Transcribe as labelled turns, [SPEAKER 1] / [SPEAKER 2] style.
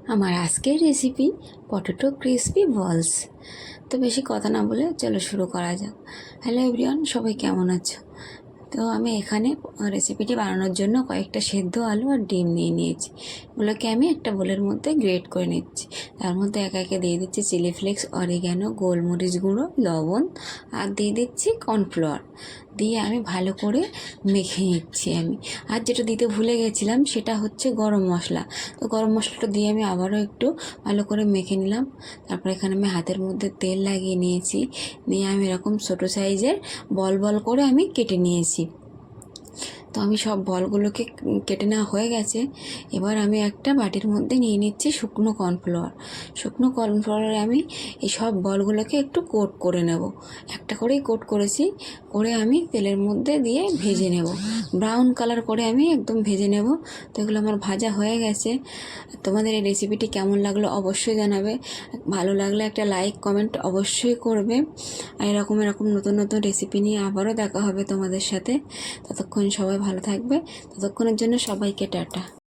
[SPEAKER 1] আমার আজকের recipe potato crispy বলস। তো বেশি কথা না বলে চলো শুরু করা যাক। হ্যালো এভরিওয়ান, সবাই কেমন আছো? তো আমি এখানে রেসিপিটি বানানোর জন্য কয়েকটা সেদ্ধ আলু আর ডিম নিয়ে নিয়েছি। এগুলোকে আমি একটা বোলের মধ্যে গ্রেট করে নিচ্ছি। তার মধ্যে একে একে দিয়ে দিচ্ছি চিলি ফ্লেক্স, অরিগ্যানো, গোলমরিচ গুঁড়ো, লবণ আর দিয়ে দিচ্ছি কর্নফ্লাওয়ার। দিয়ে আমি ভালো করে মেখে নিচ্ছি আমি। আর যেটা দিতে ভুলে গেছিলাম সেটা হচ্ছে গরম মশলা। তো গরম মশলাটা দিয়ে আমি আবারও একটু ভালো করে মেখে নিলাম। তারপর এখানে আমি হাতের মধ্যে তেল লাগিয়ে নিয়েছি। নিয়ে আমি এরকম ছোটো সাইজের বল বল করে আমি কেটে নিয়েছি। তো আমি সব বলগুলোকে কেটে নেওয়া হয়ে গেছে। এবার আমি একটা বাটির মধ্যে নিয়ে নিচ্ছি শুকনো কর্নফ্লাওয়ার। শুকনো কর্নফ্লাওয়ারে আমি এই সব বলগুলোকে একটু কোট করে নেব। একটা করেই কোট করেছি, করে আমি তেলের মধ্যে দিয়ে ভেজে নেব। ব্রাউন কালার করে আমি একদম ভেজে নেব। তো এগুলো আমার ভাজা হয়ে গেছে। তোমাদের এই রেসিপিটি কেমন লাগলো অবশ্যই জানাবে। ভালো লাগলে একটা লাইক কমেন্ট অবশ্যই করবে। আর এরকম নতুন নতুন রেসিপি নিয়ে আবারও দেখা হবে তোমাদের সাথে। ততক্ষণ সবাই ভালো থাকবে। ততক্ষণের জন্য সবাইকে টাটা।